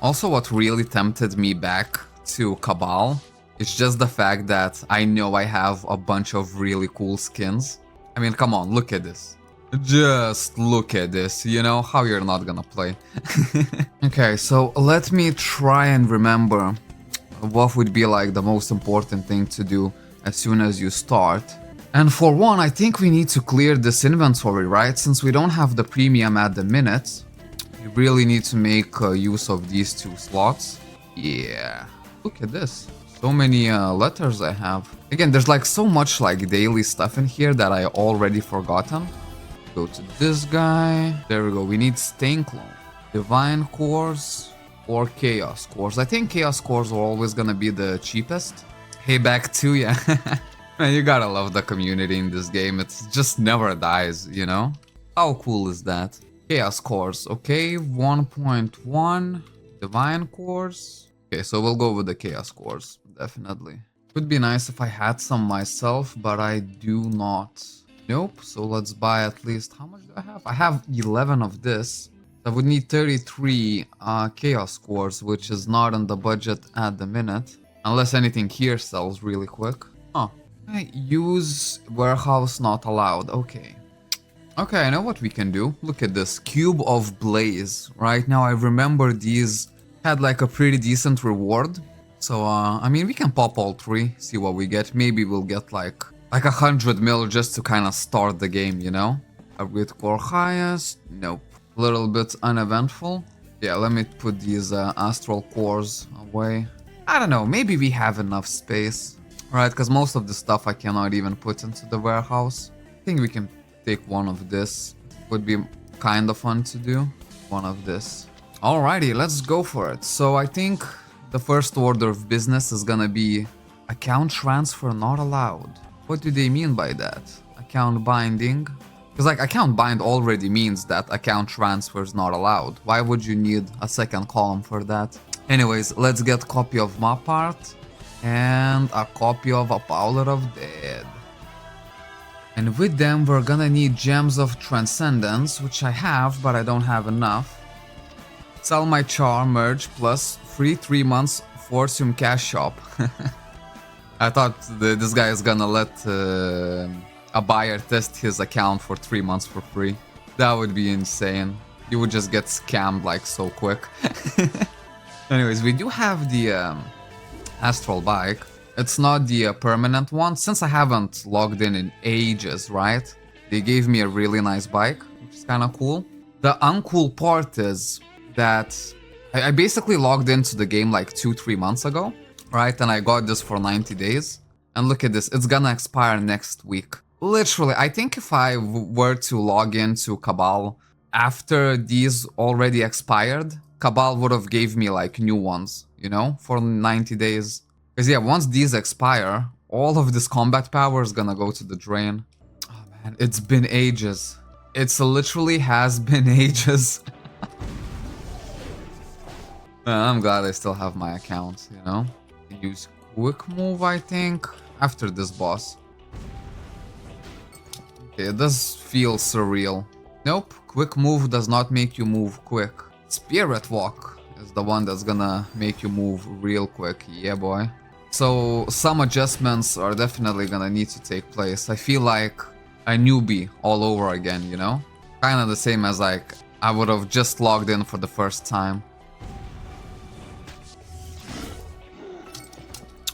Also, what really tempted me back to Cabal is just the fact that I know I have a bunch of really cool skins. I mean, come on, look at this. Just look at this, you know, how you're not gonna play. Okay, so let me try and remember what would be like the most important thing to do as soon as you start. And for one, I think we need to clear this inventory, right? Since we don't have the premium at the minute, we really need to make use of these 2 slots. Yeah, look at this. So many letters I have. Again, there's like so much like daily stuff in here that I already forgotten. Go to this guy. There we go. We need Stain Clone, Divine Cores, or Chaos Cores. I think Chaos Cores are always gonna be the cheapest. Hey, back to ya. Man, you gotta love the community in this game. It just never dies, you know? How cool is that? Chaos Cores, okay, 1.1. Divine Cores. Okay, so we'll go with the Chaos Cores, definitely. Would be nice if I had some myself, but I do not. Nope, so let's buy at least... How much do I have? I have 11 of this. I would need 33 Chaos Cores, which is not on the budget at the minute. Unless anything here sells really quick. Oh, use warehouse not allowed. Okay. Okay, I know what we can do. Look at this. Cube of Blaze. Right now I remember these had like a pretty decent reward. So, I mean, we can pop all 3, see what we get. Maybe we'll get like 100 mil just to kind of start the game, you know? Upgrade core highest. Nope. A little bit uneventful. Yeah, let me put these astral cores away. I don't know, maybe we have enough space. Right, because most of the stuff I cannot even put into the warehouse. I think we can take one of this. Would be kind of fun to do. One of this. Alrighty, let's go for it. So I think the first order of business is gonna be account transfer not allowed. What do they mean by that? Account binding? Because like account bind already means that account transfer is not allowed. Why would you need a second column for that? Anyways, let's get copy of map art and a copy of a Powder of Dead. And with them we're gonna need Gems of Transcendence, which I have, but I don't have enough. Sell my char, merge, plus free 3 months Fortune Cash Shop. I thought this guy is gonna let a buyer test his account for 3 months for free. That would be insane. You would just get scammed like so quick. Anyways, we do have the Astral Bike. It's not the permanent one, since I haven't logged in ages, right? They gave me a really nice bike, which is kind of cool. The uncool part is that I basically logged into the game like 2-3 months ago, right? And I got this for 90 days. And look at this, it's gonna expire next week. Literally, I think if I were to log into Cabal after these already expired, Cabal would have gave me like new ones, you know, for 90 days. Because yeah, once these expire, all of this combat power is gonna go to the drain. Oh man, it's been ages. It's literally has been ages. I'm glad I still have my account, you know. Use quick move, I think, after this boss. Okay, it does feel surreal. Nope, quick move does not make you move quick. Spirit Walk is the one that's gonna make you move real quick, yeah boy. So some adjustments are definitely gonna need to take place. I feel like a newbie all over again, you know? Kinda the same as like I would have just logged in for the first time.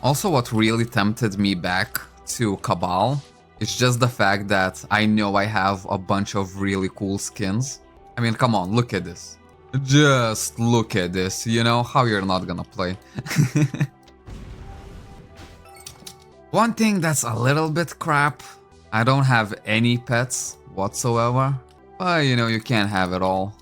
Also, what really tempted me back to Cabal is just the fact that I know I have a bunch of really cool skins. I mean, come on, look at this. Just look at this, you know, how you're not gonna play. One thing that's a little bit crap, I don't have any pets whatsoever. But, you know, you can't have it all.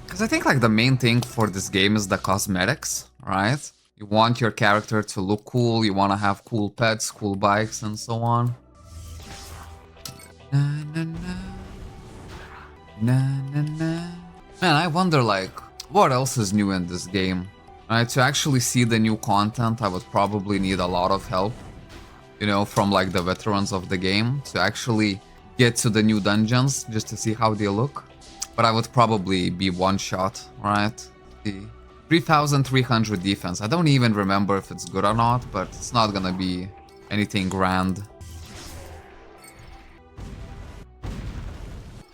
Because I think like the main thing for this game is the cosmetics, right? You want your character to look cool, you want to have cool pets, cool bikes, and so on. Na, na, na. Na, na, na. Man, I wonder like, what else is new in this game? Right, to actually see the new content, I would probably need a lot of help. You know, from like the veterans of the game, to actually get to the new dungeons, just to see how they look. But I would probably be one shot, right? The 3,300 defense. I don't even remember if it's good or not, but it's not gonna be anything grand.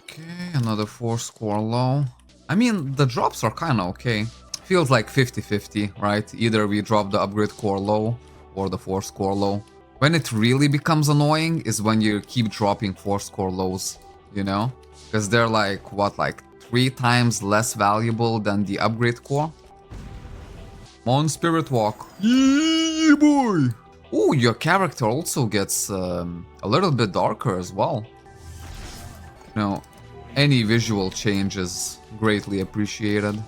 Okay, another 4 score low. I mean, the drops are kinda okay. Feels like 50-50, right? Either we drop the upgrade core low or the 4 score low. When it really becomes annoying is when you keep dropping 4 score lows, you know? Because they're like, what, like 3 times less valuable than the upgrade core? On Spirit Walk. Yeah, boy! Ooh, your character also gets a little bit darker as well. You know, any visual change is greatly appreciated.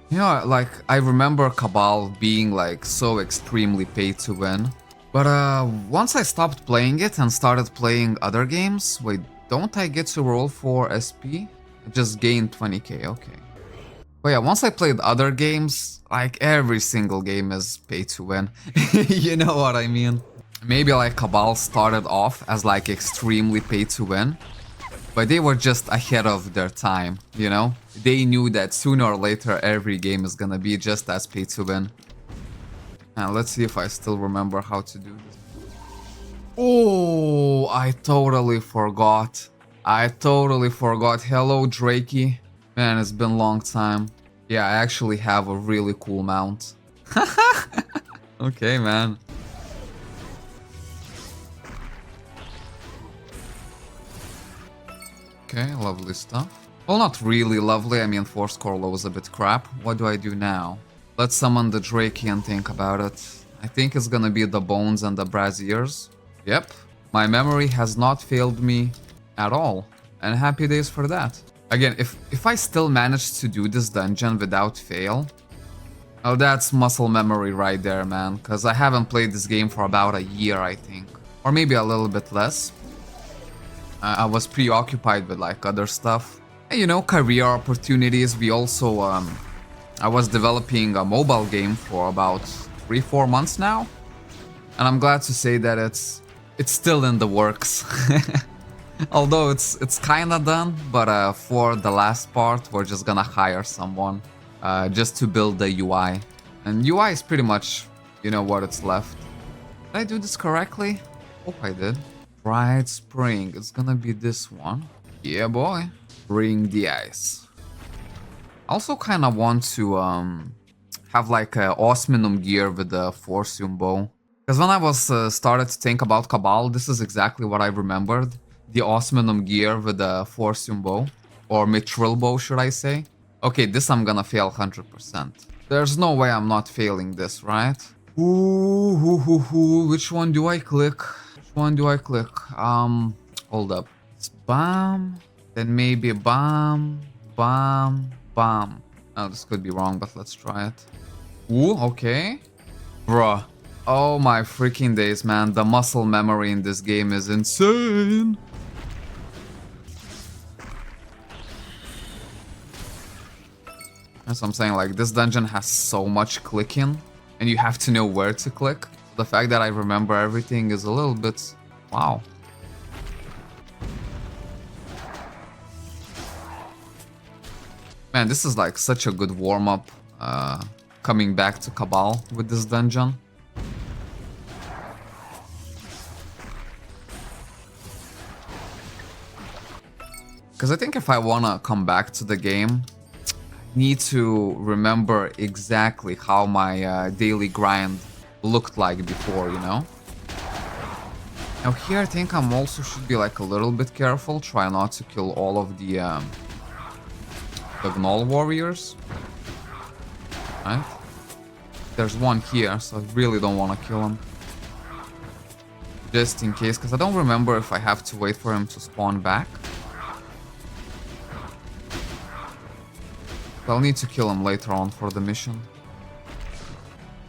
Yeah, like, I remember Cabal being like so extremely pay to win. But once I stopped playing it and started playing other games, wait, don't I get to roll for SP? I just gained 20k, okay. But yeah, once I played other games, like every single game is pay to win. You know what I mean? Maybe like Cabal started off as like extremely pay to win, but they were just ahead of their time, you know? They knew that sooner or later every game is gonna be just as pay to win. And let's see if I still remember how to do this. Oh, I totally forgot. Hello, Drakey. Man, it's been a long time. Yeah, I actually have a really cool mount. Okay, man. Okay, lovely stuff. Well, not really lovely. I mean, 4 score low is a bit crap. What do I do now? Let's summon the Drakey and think about it. I think it's gonna be the Bones and the Braziers. Yep. My memory has not failed me at all. And happy days for that. Again, if I still manage to do this dungeon without fail... Oh, that's muscle memory right there, man. Because I haven't played this game for about a year, I think. Or maybe a little bit less. I was preoccupied with like other stuff. And, you know, career opportunities. We also, I was developing a mobile game for about 3-4 months now. And I'm glad to say that it's still in the works. Although it's kinda done, but for the last part, we're just gonna hire someone just to build the UI. And UI is pretty much, you know, what it's left. Did I do this correctly? Hope I did. Bright Spring, it's gonna be this one. Yeah, boy. Bring the ice. I also kinda want to have like a Osminum gear with the Forcium bow. Because when I was started to think about Cabal, this is exactly what I remembered. The Osminum gear with the Forcium bow. Or Mithril bow, should I say. Okay, this I'm gonna fail 100%. There's no way I'm not failing this, right? Ooh, which one do I click? Hold up. It's BAM, then maybe BAM, BAM, BAM. Oh, this could be wrong, but let's try it. Ooh, okay. Bruh. Oh my freaking days, man. The muscle memory in this game is insane. That's what I'm saying, like, this dungeon has so much clicking, and you have to know where to click. The fact that I remember everything is a little bit... wow. Man, this is like such a good warm-up coming back to Cabal with this dungeon. Because I think if I want to come back to the game, I need to remember exactly how my daily grind looked like before, you know? Now here I think I'm also should be like a little bit careful, try not to kill all of the Gnoll warriors. Right? There's one here, so I really don't want to kill him. Just in case, because I don't remember if I have to wait for him to spawn back. I'll need to kill him later on for the mission.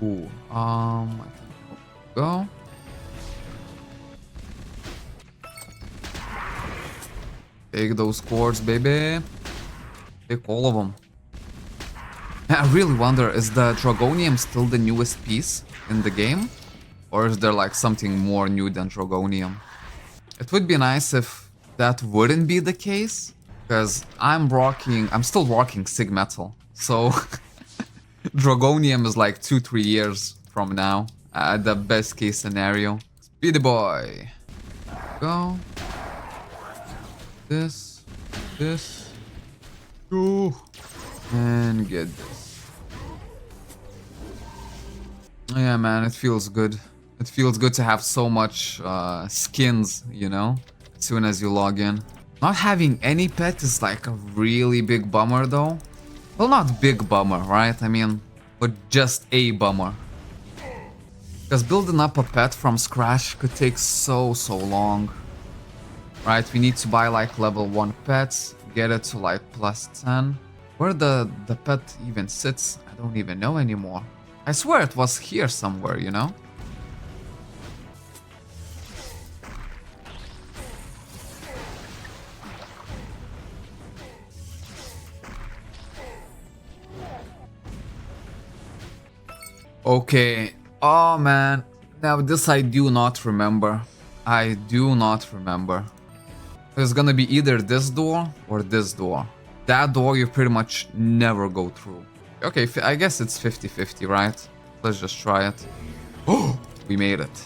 Ooh, I can go. Take those cords, baby. Take all of them. I really wonder, is the Dragonium still the newest piece in the game? Or is there like something more new than Dragonium? It would be nice if that wouldn't be the case. Because I'm still rocking Sig Metal. So Dragonium is like 2-3 years from now. The best case scenario. Speedy boy. Go. This. Go. And get this. Yeah, man, it feels good. It feels good to have so much skins, you know, as soon as you log in. Not having any pet is like a really big bummer though. Well, not big bummer, right? I mean, but just a bummer. Because building up a pet from scratch could take so long. Right, we need to buy like level 1 pets, get it to like +10. Where the pet even sits, I don't even know anymore. I swear it was here somewhere, you know? Okay. Oh man. Now this I do not remember. I do not remember. It's gonna be either this door or this door. That door you pretty much never go through. Okay, I guess it's 50-50, right? Let's just try it. Oh, we made it.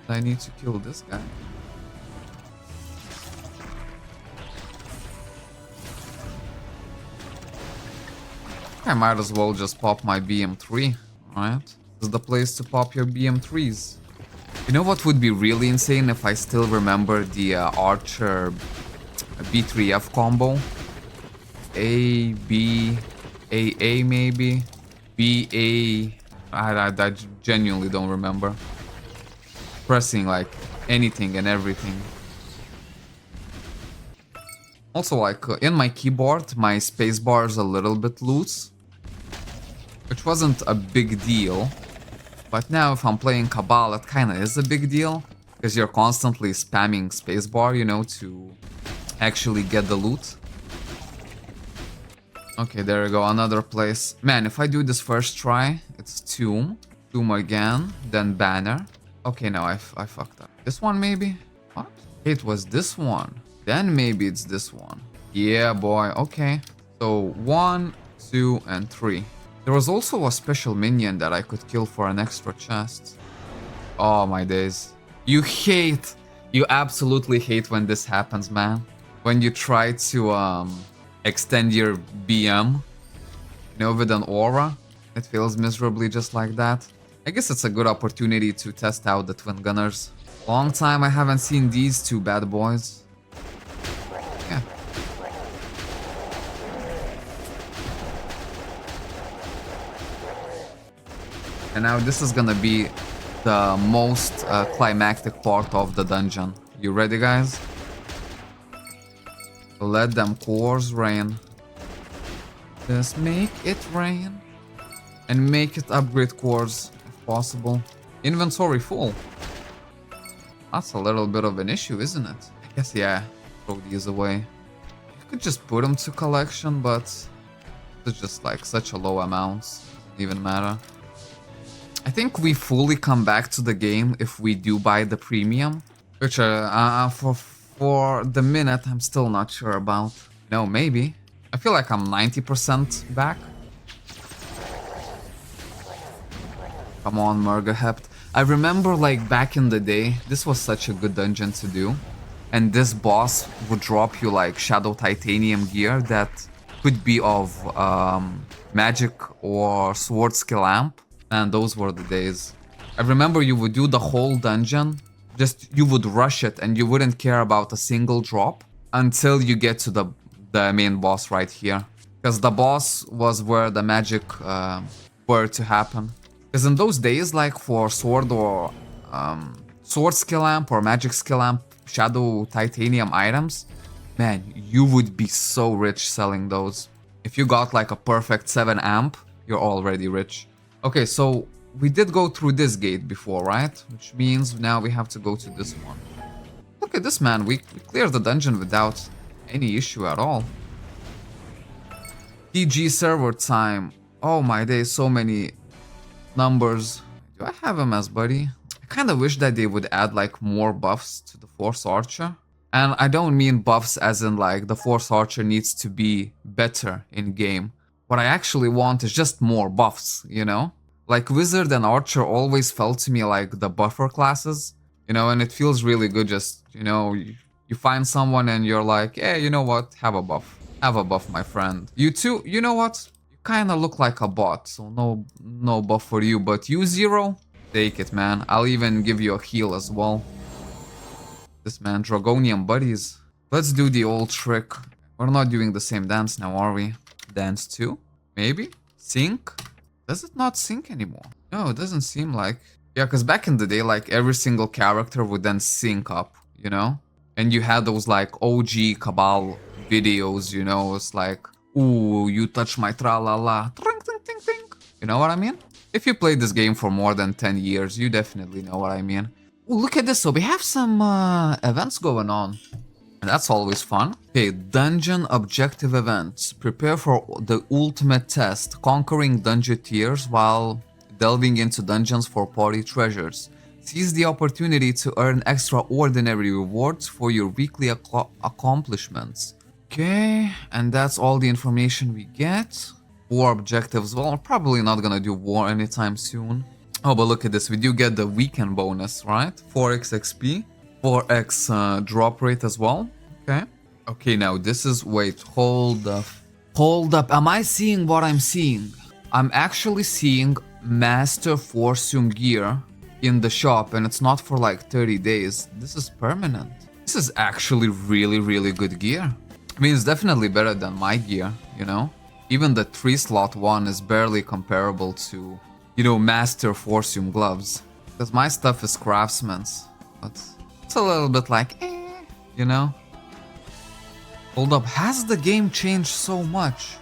I need to kill this guy. I might as well just pop my BM3, right? This is the place to pop your BM3s. You know what would be really insane if I still remember the Archer B3F combo? A, B, A maybe? B, A... I genuinely don't remember. Pressing like anything and everything. Also, like in my keyboard, my spacebar is a little bit loose, which wasn't a big deal. But now if I'm playing Cabal, it kinda is a big deal, because you're constantly spamming spacebar, you know, to actually get the loot. Okay, there we go, another place. Man, if I do this first try, it's Tomb again, then Banner. Okay, no, I fucked up. This one maybe? What? It was this one. Then maybe it's this one. Yeah, boy, okay. So 1, 2, and 3. There was also a special minion that I could kill for an extra chest. Oh my days. You absolutely hate when this happens, man. When you try to extend your BM, you know, with an aura, it fails miserably just like that. I guess it's a good opportunity to test out the Twin Gunners. Long time I haven't seen these two bad boys. Yeah. And now this is gonna be the most climactic part of the dungeon. You ready, guys? Let them cores rain. Just make it rain. And make it upgrade cores if possible. Inventory full. That's a little bit of an issue, isn't it? I guess, yeah. Throw these away. You could just put them to collection, but it's just like such a low amount. Doesn't even matter. I think we fully come back to the game if we do buy the premium, which for the minute I'm still not sure about. No, maybe. I feel like I'm 90% back. Come on, Murgahept. I remember like back in the day, this was such a good dungeon to do. And this boss would drop you like Shadow Titanium gear that could be of magic or sword skill amp. And those were the days. I remember you would do the whole dungeon, just you would rush it and you wouldn't care about a single drop until you get to the main boss right here. Because the boss was where the magic were to happen. Because in those days, like for sword or sword skill amp or magic skill amp, shadow titanium items, man, you would be so rich selling those. If you got like a perfect 7 amp, you're already rich. Okay, so we did go through this gate before, right? Which means now we have to go to this one. Look at this, man. We cleared the dungeon without any issue at all. PG server time. Oh my days, so many numbers. Do I have him as buddy? I kind of wish that they would add like more buffs to the Force Archer. And I don't mean buffs as in like the Force Archer needs to be better in game. What I actually want is just more buffs, you know? Like Wizard and Archer always felt to me like the buffer classes, you know, and it feels really good just, you know, you find someone and you're like, hey, you know what, have a buff. Have a buff, my friend. You too, you know what? You kinda look like a bot, so no buff for you, but you Zero, take it, man. I'll even give you a heal as well. This man, Dragonian buddies. Let's do the old trick. We're not doing the same dance now, are we? Dance 2? Maybe? Sync? Does it not sync anymore? No, it doesn't seem like... Yeah, because back in the day, like, every single character would then sync up, you know? And you had those, like, OG Cabal videos, you know? It's like, ooh, you touch my tra-la-la. Ting, ting, ting, ting. You know what I mean? If you played this game for more than 10 years, you definitely know what I mean. Ooh, look at this. So we have some events going on. That's always fun. Okay, dungeon objective events. Prepare for the ultimate test, conquering dungeon tiers while delving into dungeons for party treasures. Seize the opportunity to earn extraordinary rewards for your weekly accomplishments. Okay, and that's all the information we get. War objectives. Well, we're probably not gonna do war anytime soon. Oh, but look at this. We do get the weekend bonus, right? 4x XP. 4x drop rate as well. Okay. Okay, now this is... Wait, hold up. Hold up. Am I seeing what I'm seeing? I'm actually seeing Master Forsum gear in the shop, and it's not for like 30 days. This is permanent. This is actually really, really good gear. I mean, it's definitely better than my gear, you know? Even the 3-slot one is barely comparable to, you know, Master Forsum gloves. Because my stuff is craftsman's. But it's a little bit like, you know? Hold up, has the game changed so much?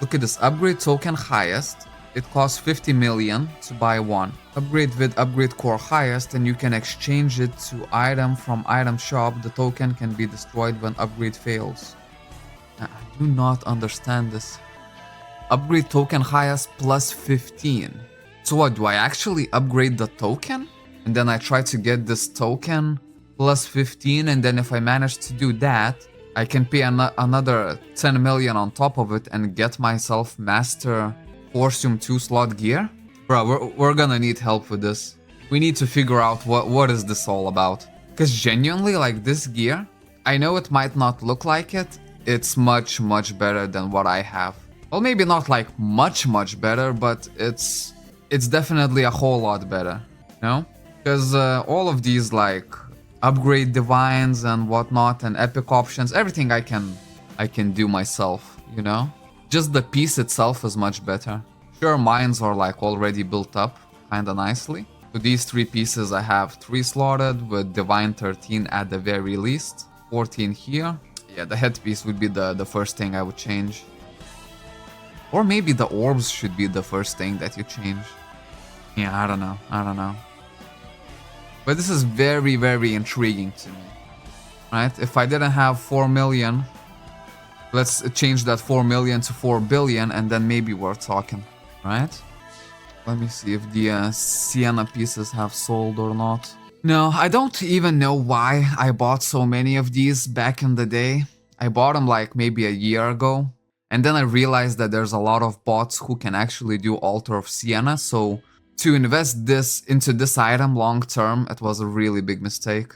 Look at this, upgrade token highest. It costs 50 million to buy one. Upgrade with upgrade core highest, and you can exchange it to item from item shop. The token can be destroyed when upgrade fails. I do not understand this. Upgrade token highest plus 15. So what, do I actually upgrade the token? And then I try to get this token plus 15, and then if I manage to do that, I can pay another 10 million on top of it and get myself Master Forsum 2-slot gear? Bro, we're gonna need help with this. We need to figure out what is this all about. Because genuinely, like, this gear, I know it might not look like it, it's much, much better than what I have. Well, maybe not like much, much better, but it's definitely a whole lot better, you know? Because all of these, like, upgrade divines and whatnot and epic options, everything I can do myself, you know? Just the piece itself is much better. Sure, mines are like already built up kinda nicely. So these 3 pieces I have 3 slotted with divine 13 at the very least. 14 here. Yeah, the headpiece would be the first thing I would change. Or maybe the orbs should be the first thing that you change. Yeah, I don't know. But this is very, very intriguing to me, right? If I didn't have 4 million, let's change that 4 million to 4 billion, and then maybe we're talking, right? Let me see if the Sienna pieces have sold or not. No, I don't even know why I bought so many of these back in the day. I bought them like maybe a year ago, and then I realized that there's a lot of bots who can actually do Altar of Sienna, so to invest into this item long term, it was a really big mistake.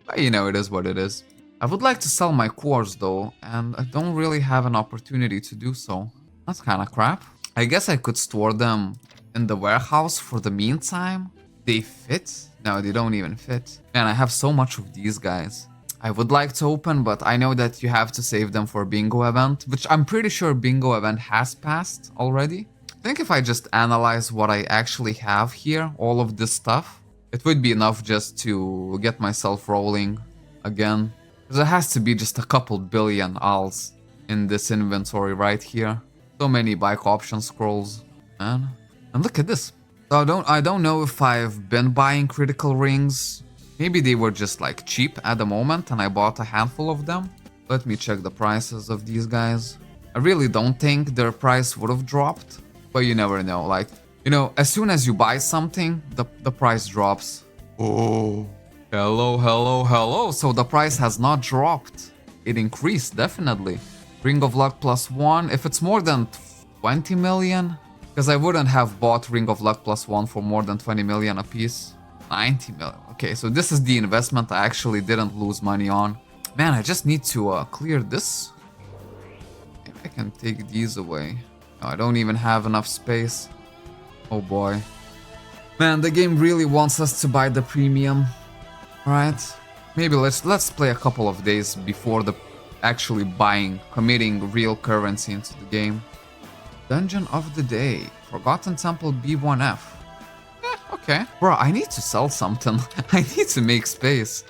But you know, it is what it is. I would like to sell my cores though, and I don't really have an opportunity to do so. That's kinda crap. I guess I could store them in the warehouse for the meantime. They fit? No, they don't even fit. Man, I have so much of these guys. I would like to open, but I know that you have to save them for bingo event, which I'm pretty sure bingo event has passed already. I think if I just analyze what I actually have here, all of this stuff, it would be enough just to get myself rolling again. Because there has to be just a couple billion ALs in this inventory right here. So many bike option scrolls, man. And look at this. So I don't know if I've been buying critical rings. Maybe they were just like cheap at the moment and I bought a handful of them. Let me check the prices of these guys. I really don't think their price would have dropped. But you never know, like, you know, as soon as you buy something, the price drops. Oh, hello. So the price has not dropped. It increased, definitely. Ring of Luck +1. If it's more than 20 million? Because I wouldn't have bought Ring of Luck +1 for more than 20 million a piece. 90 million. Okay, so this is the investment I actually didn't lose money on. Man, I just need to clear this. Maybe I can take these away. No, I don't even have enough space. Oh boy. Man, the game really wants us to buy the premium. Right? Maybe let's play a couple of days before the actually committing real currency into the game. Dungeon of the day. Forgotten Temple B1F. Okay. Bro, I need to sell something. I need to make space.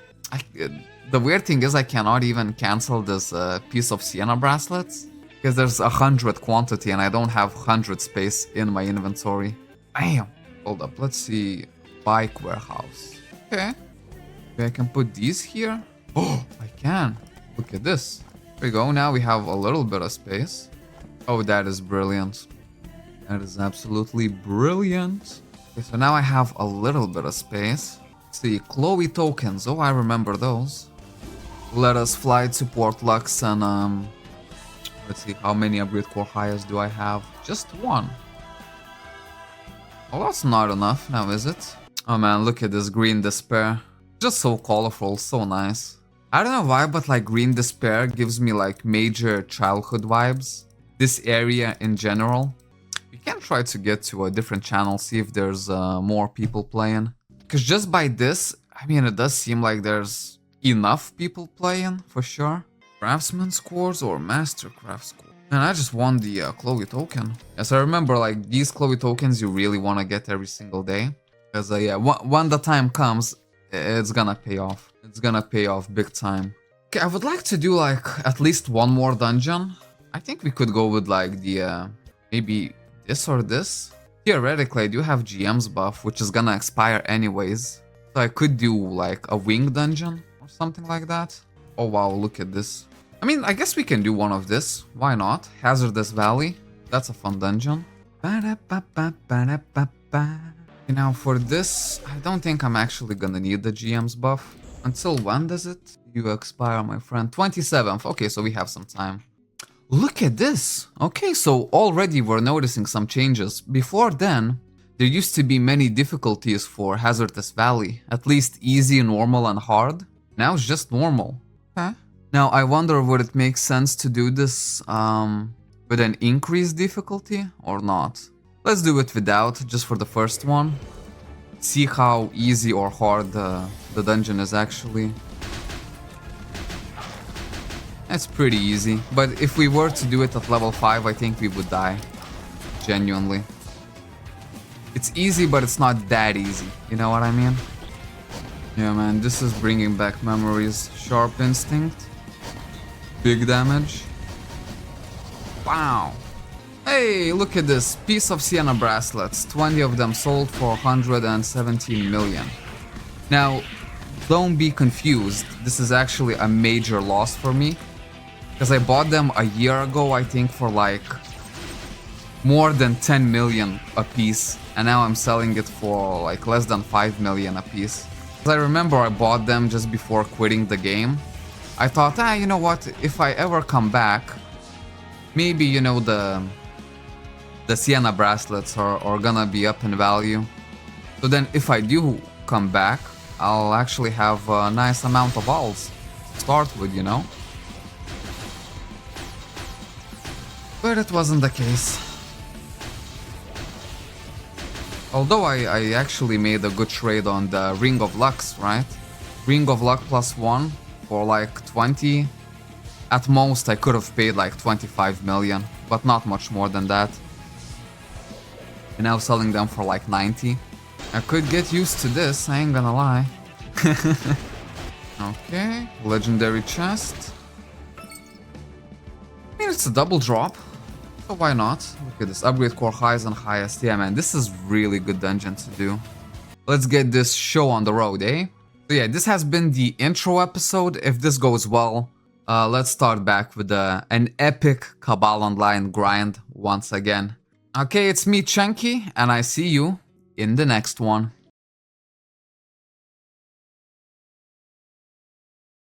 The weird thing is I cannot even cancel this piece of Sienna bracelets. Because there's 100 quantity and I don't have 100 space in my inventory. Damn. Hold up, let's see. Bike warehouse. Okay. Maybe I can put these here. Oh, I can. Look at this. There we go. Now we have a little bit of space. Oh, that is brilliant. That is absolutely brilliant. Okay, so now I have a little bit of space. Let's see, Chloe tokens. Oh, I remember those. Let us fly to Port Lux and let's see, how many upgrade core highest do I have? Just one. Well, that's not enough now, is it? Oh man, look at this green despair. Just so colorful, so nice. I don't know why, but like green despair gives me like major childhood vibes. This area in general. We can try to get to a different channel, see if there's more people playing. Because just by this, I mean, it does seem like there's enough people playing, for sure. Craftsman scores or Mastercraft scores? And I just won the Chloe token. Yes, I remember like these Chloe tokens you really want to get every single day. Because yeah, when the time comes, it's gonna pay off. It's gonna pay off big time. Okay, I would like to do like at least one more dungeon. I think we could go with like the maybe this or this. Theoretically, I do have GM's buff, which is gonna expire anyways. So I could do like a wing dungeon or something like that. Oh wow, look at this. I mean, I guess we can do one of this. Why not? Hazardous Valley. That's a fun dungeon. Now for this, I don't think I'm actually gonna need the GM's buff. Until when does it? You expire, my friend. 27th. Okay, so we have some time. Look at this. Okay, so already we're noticing some changes. Before then, there used to be many difficulties for Hazardous Valley. At least easy, normal, and hard. Now it's just normal. Okay. Now I wonder would it make sense to do this with an increased difficulty or not? Let's do it without, just for the first one. See how easy or hard the dungeon is actually. It's pretty easy, but if we were to do it at level 5, I think we would die. Genuinely. It's easy, but it's not that easy, you know what I mean? Yeah man, this is bringing back memories. Sharp Instinct. Big damage. Wow. Hey, look at this. Piece of Sienna bracelets. 20 of them sold for 117 million. Now, don't be confused. This is actually a major loss for me. Because I bought them a year ago, I think, for like more than 10 million a piece. And now I'm selling it for like less than 5 million a piece. I remember I bought them just before quitting the game. I thought, you know what, if I ever come back, maybe, you know, the Sienna bracelets are gonna be up in value. So then if I do come back, I'll actually have a nice amount of alls to start with, you know? But it wasn't the case. Although I actually made a good trade on the Ring of Lux, right? Ring of Luck +1 for like 20. At most I could have paid like 25 million, but not much more than that. And now selling them for like 90. I could get used to this, I ain't gonna lie. Okay, legendary chest. I mean, it's a double drop. So why not? Look at this. Upgrade core highs and highest. Yeah, man, this is really good dungeon to do. Let's get this show on the road, eh? So yeah, this has been the intro episode. If this goes well, let's start back with an epic Cabal Online grind once again. Okay, it's me, Chunky, and I see you in the next one.